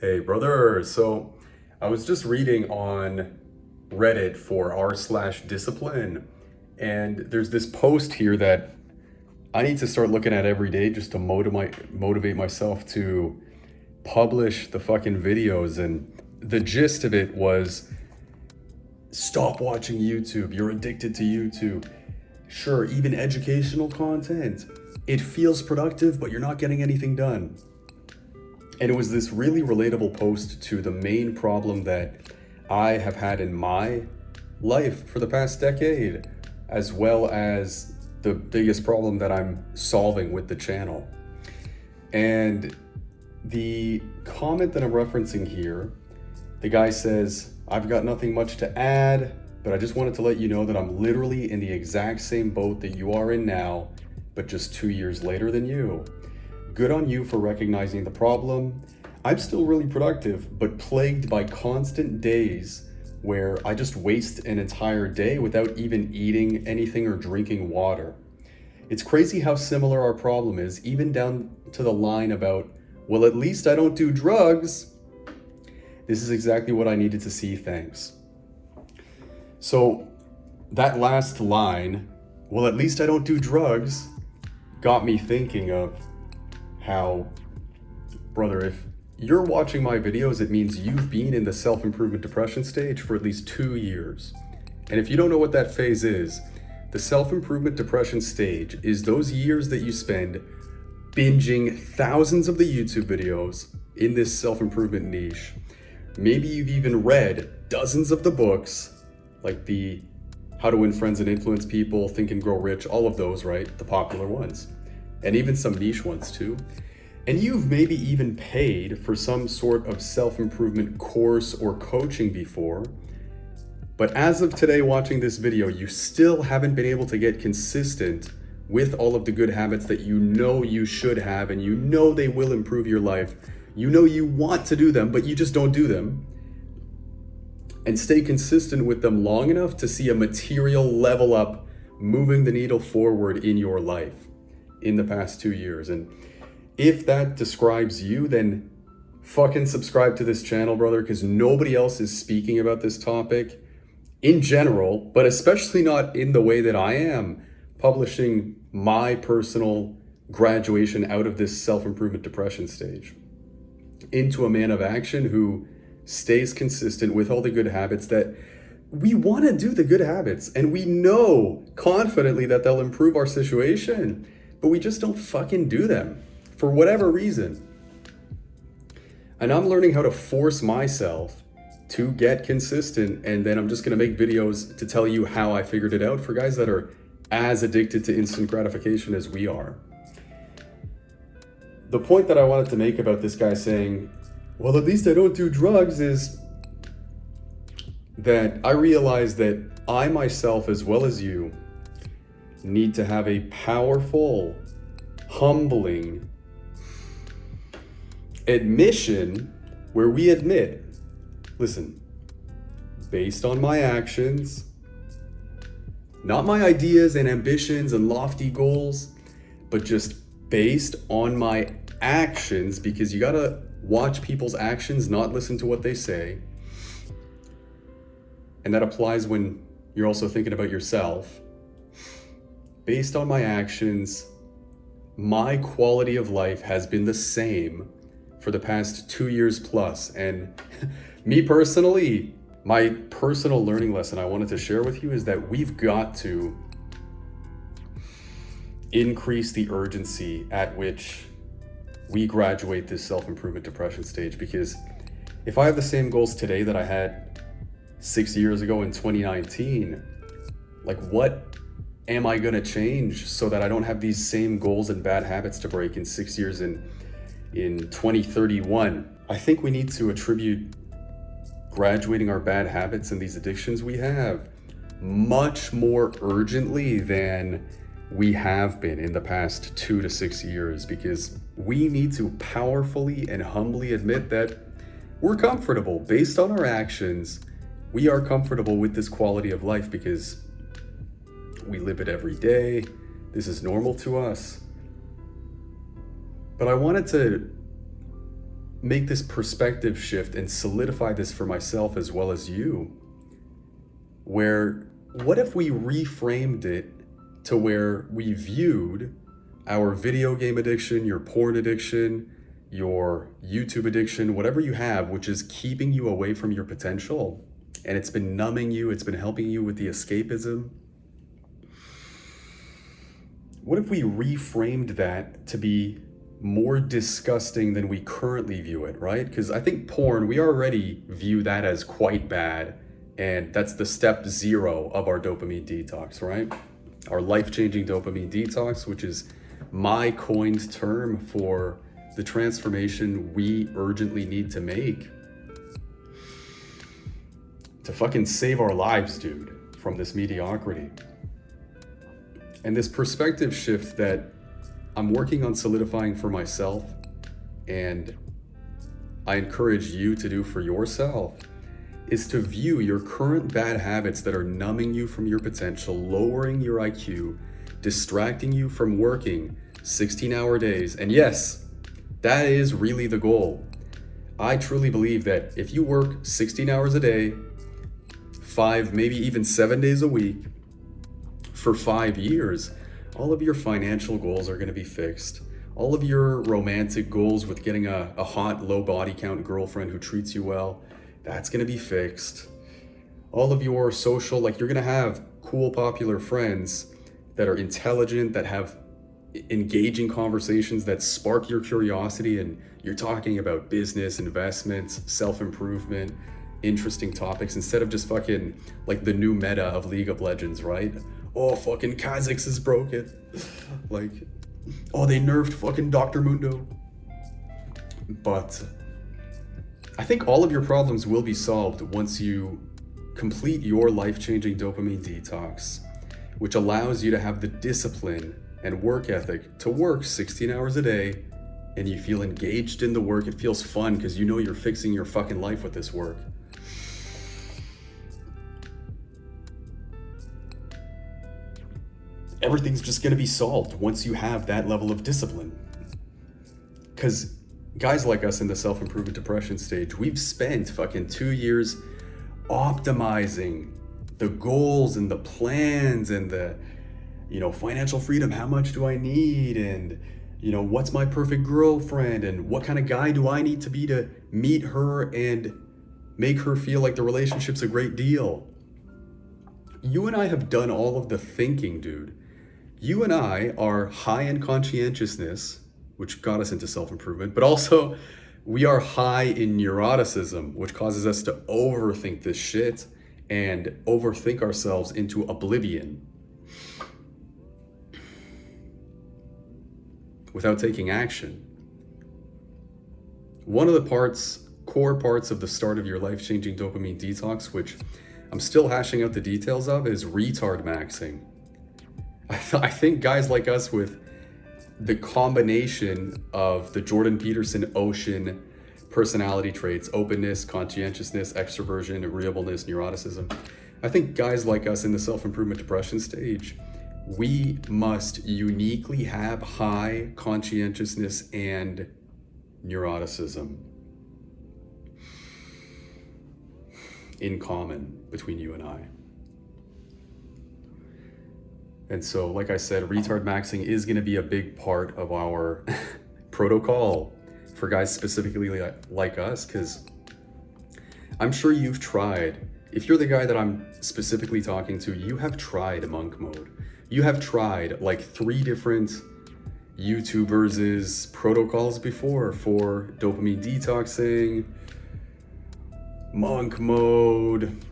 Hey brother, so I was just reading on Reddit for r/discipline, and there's this post here that I need to start looking at every day just to motivate myself to publish the fucking videos. And the gist of it was, stop watching YouTube. You're addicted to YouTube. Sure, even educational content. It feels productive, but you're not getting anything done. And it was this really relatable post to the main problem that I have had in my life for the past decade, as well as the biggest problem that I'm solving with the channel. And the comment that I'm referencing here, the guy says, "I've got nothing much to add, but I just wanted to let you know that I'm literally in the exact same boat that you are in now, but just 2 years later than you. Good on you for recognizing the problem. I'm still really productive, but plagued by constant days where I just waste an entire day without even eating anything or drinking water. It's crazy how similar our problem is, even down to the line about, well, at least I don't do drugs. This is exactly what I needed to see, thanks." So that last line, well, at least I don't do drugs, got me thinking of how, brother, if you're watching my videos, it means you've been in the self-improvement depression stage for at least 2 years. And if you don't know what that phase is, the self-improvement depression stage is those years that you spend binging thousands of the YouTube videos in this self-improvement niche. Maybe you've even read dozens of the books, like the How to Win Friends and Influence People, Think and Grow Rich, all of those, right? The popular ones. And even some niche ones too. And you've maybe even paid for some sort of self-improvement course or coaching before. But as of today, watching this video, you still haven't been able to get consistent with all of the good habits that you know you should have, and you know they will improve your life. You know you want to do them, but you just don't do them. And stay consistent with them long enough to see a material level up, moving the needle forward in your life in the past 2 years. And if that describes you, then fucking subscribe to this channel, brother, because nobody else is speaking about this topic in general, but especially not in the way that I am, publishing my personal graduation out of this self-improvement depression stage into a man of action who stays consistent with all the good habits that we want to do. The good habits, and we know confidently that they'll improve our situation, but we just don't fucking do them for whatever reason. And I'm learning how to force myself to get consistent, and then I'm just going to make videos to tell you how I figured it out for guys that are as addicted to instant gratification as we are. The point that I wanted to make about this guy saying, well, at least I don't do drugs, is that I realize that I myself, as well as you, need to have a powerful, humbling admission where we admit, listen, based on my actions, not my ideas and ambitions and lofty goals, but just based on my actions, because you gotta watch people's actions, not listen to what they say. And that applies when you're also thinking about yourself. Based on my actions, my quality of life has been the same for the past 2 years plus. And me personally, my personal learning lesson I wanted to share with you is that we've got to increase the urgency at which we graduate this self-improvement depression stage. Because if I have the same goals today that I had 6 years ago in 2019, like, what am I gonna change so that I don't have these same goals and bad habits to break in 6 years in 2031? I think we need to attribute graduating our bad habits and these addictions we have much more urgently than we have been in the past 2 to 6 years, because we need to powerfully and humbly admit that we're comfortable based on our actions. We are comfortable with this quality of life because we live it every day. This is normal to us. But I wanted to make this perspective shift and solidify this for myself as well as you, where what if we reframed it to where we viewed our video game addiction, your porn addiction, your YouTube addiction, whatever you have, which is keeping you away from your potential, and it's been numbing you, it's been helping you with the escapism. What if we reframed that to be more disgusting than we currently view it, right? Because I think porn, we already view that as quite bad, and that's the step 0 of our dopamine detox, right? Our life-changing dopamine detox, which is my coined term for the transformation we urgently need to make to fucking save our lives, dude, from this mediocrity. And this perspective shift that I'm working on solidifying for myself, and I encourage you to do for yourself, is to view your current bad habits that are numbing you from your potential, lowering your IQ, distracting you from working 16-hour days. And yes, that is really the goal. I truly believe that if you work 16 hours a day, 5, maybe even 7 days a week, for 5 years, all of your financial goals are going to be fixed. All of your romantic goals with getting a hot, low body count girlfriend who treats you well, that's going to be fixed. All of your social, like you're going to have cool, popular friends that are intelligent, that have engaging conversations that spark your curiosity, and you're talking about business, investments, self-improvement, interesting topics, instead of just fucking like the new meta of League of Legends, right? Oh, fucking Kha'Zix is broken. Like, oh, they nerfed fucking Dr. Mundo. But I think all of your problems will be solved once you complete your life-changing dopamine detox, which allows you to have the discipline and work ethic to work 16 hours a day, and you feel engaged in the work. It feels fun because you know you're fixing your fucking life with this work. Everything's just going to be solved once you have that level of discipline. Because guys like us in the self-improvement depression stage, we've spent fucking 2 years optimizing the goals and the plans and the, financial freedom. How much do I need? And, what's my perfect girlfriend? And what kind of guy do I need to be to meet her and make her feel like the relationship's a great deal? You and I have done all of the thinking, dude. You and I are high in conscientiousness, which got us into self-improvement, but also we are high in neuroticism, which causes us to overthink this shit and overthink ourselves into oblivion without taking action. One of the core parts of the start of your life-changing dopamine detox, which I'm still hashing out the details of, is retard maxing. I think guys like us with the combination of the Jordan Peterson ocean personality traits, openness, conscientiousness, extroversion, agreeableness, neuroticism, I think guys like us in the self-improvement depression stage, we must uniquely have high conscientiousness and neuroticism in common between you and I. And so, like I said, retard maxing is going to be a big part of our protocol for guys specifically like us, because I'm sure you've tried. If you're the guy that I'm specifically talking to, you have tried monk mode. You have tried like 3 different YouTubers' protocols before for dopamine detoxing, monk mode,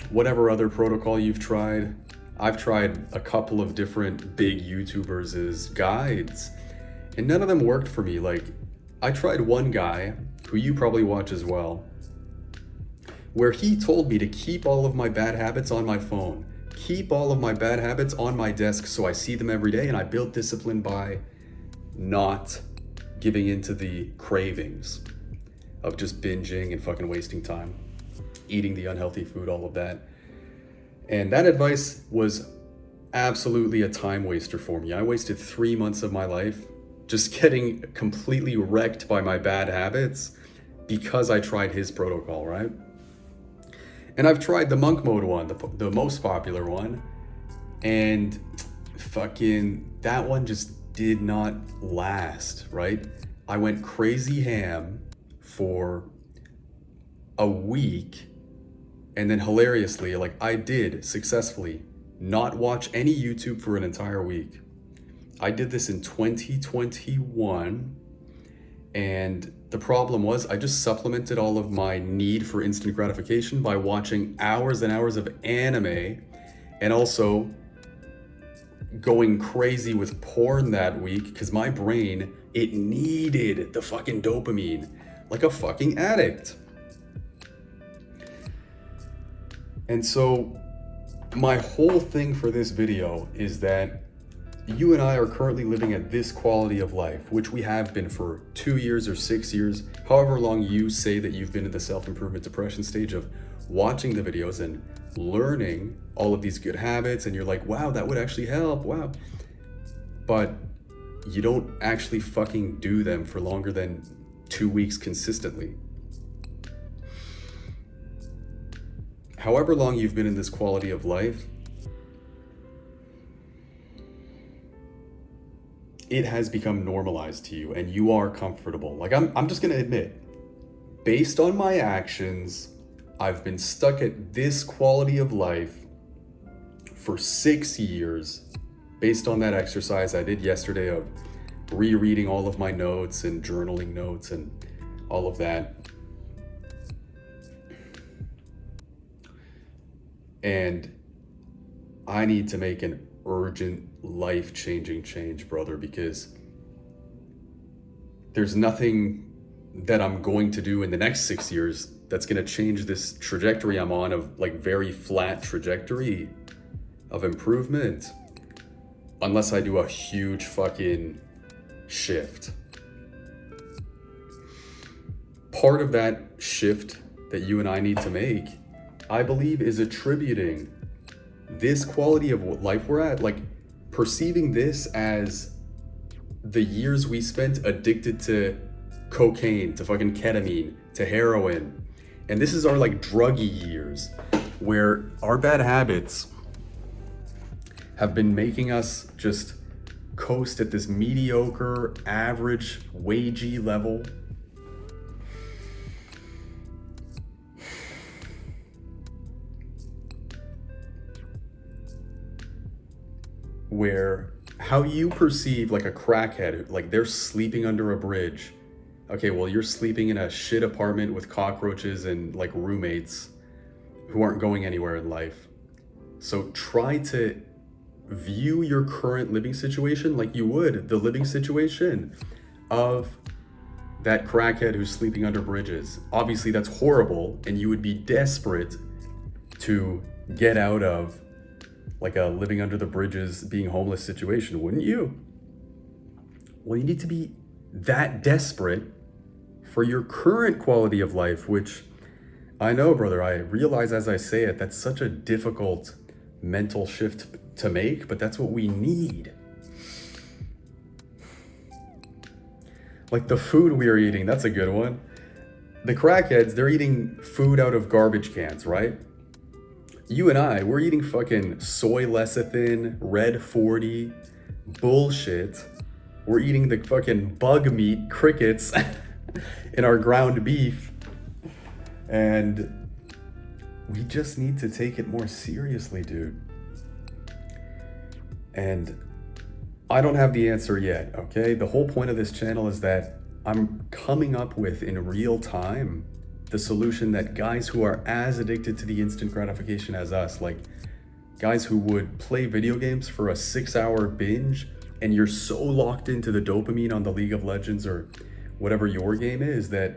whatever other protocol you've tried. I've tried a couple of different big YouTubers' guides, and none of them worked for me. Like, I tried one guy, who you probably watch as well, where he told me to keep all of my bad habits on my phone, keep all of my bad habits on my desk so I see them every day, and I built discipline by not giving into the cravings of just binging and fucking wasting time, eating the unhealthy food, all of that. And that advice was absolutely a time waster for me. I wasted 3 months of my life just getting completely wrecked by my bad habits because I tried his protocol, right? And I've tried the monk mode one, the most popular one, and fucking that one just did not last, right? I went crazy ham for a week, and then hilariously, like, I did successfully not watch any YouTube for an entire week. I did this in 2021, and the problem was I just supplemented all of my need for instant gratification by watching hours and hours of anime, and also going crazy with porn that week because my brain, it needed the fucking dopamine like a fucking addict. And so my whole thing for this video is that you and I are currently living at this quality of life, which we have been for 2 years or 6 years, however long you say that you've been in the self-improvement depression stage of watching the videos and learning all of these good habits, and you're like, wow, that would actually help, wow. But you don't actually fucking do them for longer than 2 weeks consistently. However long you've been in this quality of life, it has become normalized to you and you are comfortable. Like I'm just gonna admit, based on my actions, I've been stuck at this quality of life for 6 years based on that exercise I did yesterday of rereading all of my notes and journaling notes and all of that. And I need to make an urgent, life-changing change, brother, because there's nothing that I'm going to do in the next 6 years that's going to change this trajectory I'm on of like very flat trajectory of improvement unless I do a huge fucking shift. Part of that shift that you and I need to make, I believe, is attributing this quality of life we're at, like perceiving this as the years we spent addicted to cocaine, to fucking ketamine, to heroin. And this is our like druggy years where our bad habits have been making us just coast at this mediocre, average, wagey level. Where how you perceive like a crackhead, like they're sleeping under a bridge. Okay, well, you're sleeping in a shit apartment with cockroaches and like roommates who aren't going anywhere in life. So try to view your current living situation like you would the living situation of that crackhead who's sleeping under bridges. Obviously, that's horrible, and you would be desperate to get out of like a living under the bridges, being homeless situation, wouldn't you? Well, you need to be that desperate for your current quality of life, which I know, brother, I realize as I say it, that's such a difficult mental shift to make, but that's what we need. Like the food we are eating, that's a good one. The crackheads, they're eating food out of garbage cans, right? You and I, we're eating fucking soy lecithin, red 40, bullshit. We're eating the fucking bug meat, crickets in our ground beef. And we just need to take it more seriously, dude. And I don't have the answer yet, okay? The whole point of this channel is that I'm coming up with in real time the solution that guys who are as addicted to the instant gratification as us, like guys who would play video games for a 6-hour binge, and you're so locked into the dopamine on the League of Legends or whatever your game is that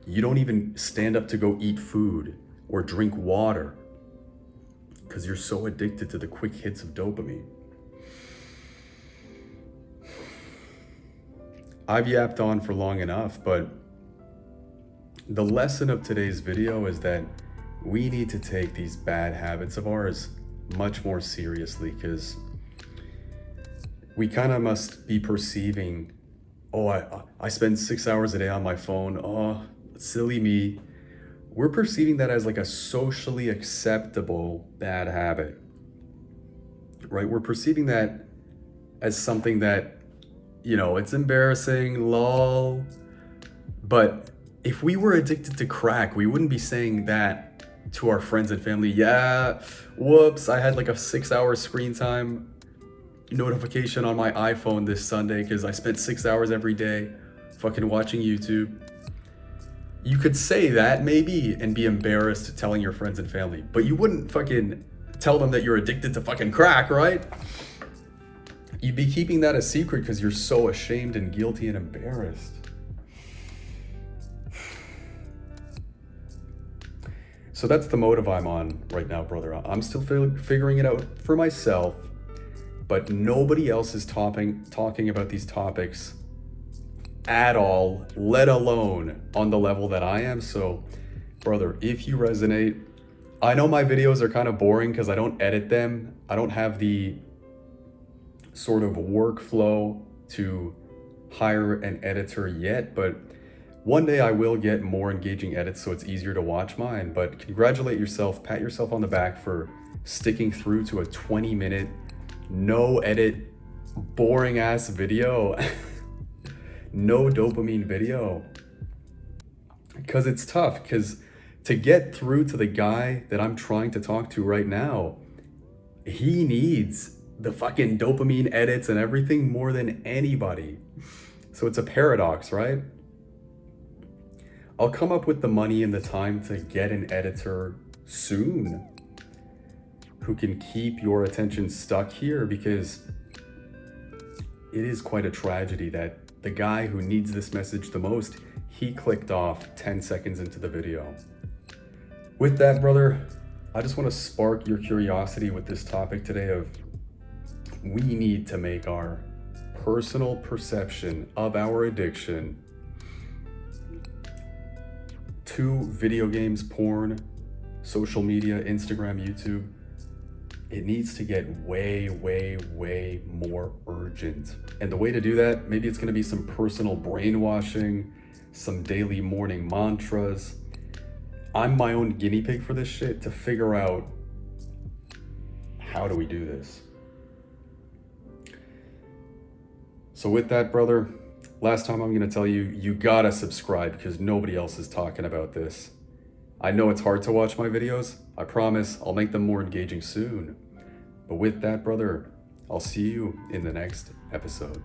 you don't even stand up to go eat food or drink water because you're so addicted to the quick hits of dopamine. I've yapped on for long enough, but the lesson of today's video is that we need to take these bad habits of ours much more seriously, because we kind of must be perceiving oh, I spend 6 hours a day on my phone. Oh, silly me. We're perceiving that as like a socially acceptable bad habit, right? We're perceiving that as something that, it's embarrassing, lol. But if we were addicted to crack, we wouldn't be saying that to our friends and family. Yeah, whoops, I had like a 6 hour screen time notification on my iPhone this Sunday because I spent 6 hours every day fucking watching YouTube. You could say that maybe and be embarrassed telling your friends and family, but you wouldn't fucking tell them that you're addicted to fucking crack, right? You'd be keeping that a secret because you're so ashamed and guilty and embarrassed. So that's the motive I'm on right now, brother. I'm still figuring it out for myself, but nobody else is talking about these topics at all, let alone on the level that I am. So, brother, if you resonate, I know my videos are kind of boring because I don't edit them. I don't have the sort of workflow to hire an editor yet, but one day I will get more engaging edits so it's easier to watch mine. But congratulate yourself, pat yourself on the back for sticking through to a 20-minute, no edit, boring ass video. No dopamine video. Because it's tough, because to get through to the guy that I'm trying to talk to right now, he needs the fucking dopamine edits and everything more than anybody. So it's a paradox, right? I'll come up with the money and the time to get an editor soon who can keep your attention stuck here, because it is quite a tragedy that the guy who needs this message the most, he clicked off 10 seconds into the video. With that, brother, I just want to spark your curiosity with this topic today of we need to make our personal perception of our addiction to video games, porn, social media, Instagram, YouTube, it needs to get way, way, way more urgent. And the way to do that, maybe it's going to be some personal brainwashing, some daily morning mantras. I'm my own guinea pig for this shit to figure out how do we do this. So with that, brother, last time I'm going to tell you, you gotta subscribe because nobody else is talking about this. I know it's hard to watch my videos. I promise I'll make them more engaging soon. But with that, brother, I'll see you in the next episode.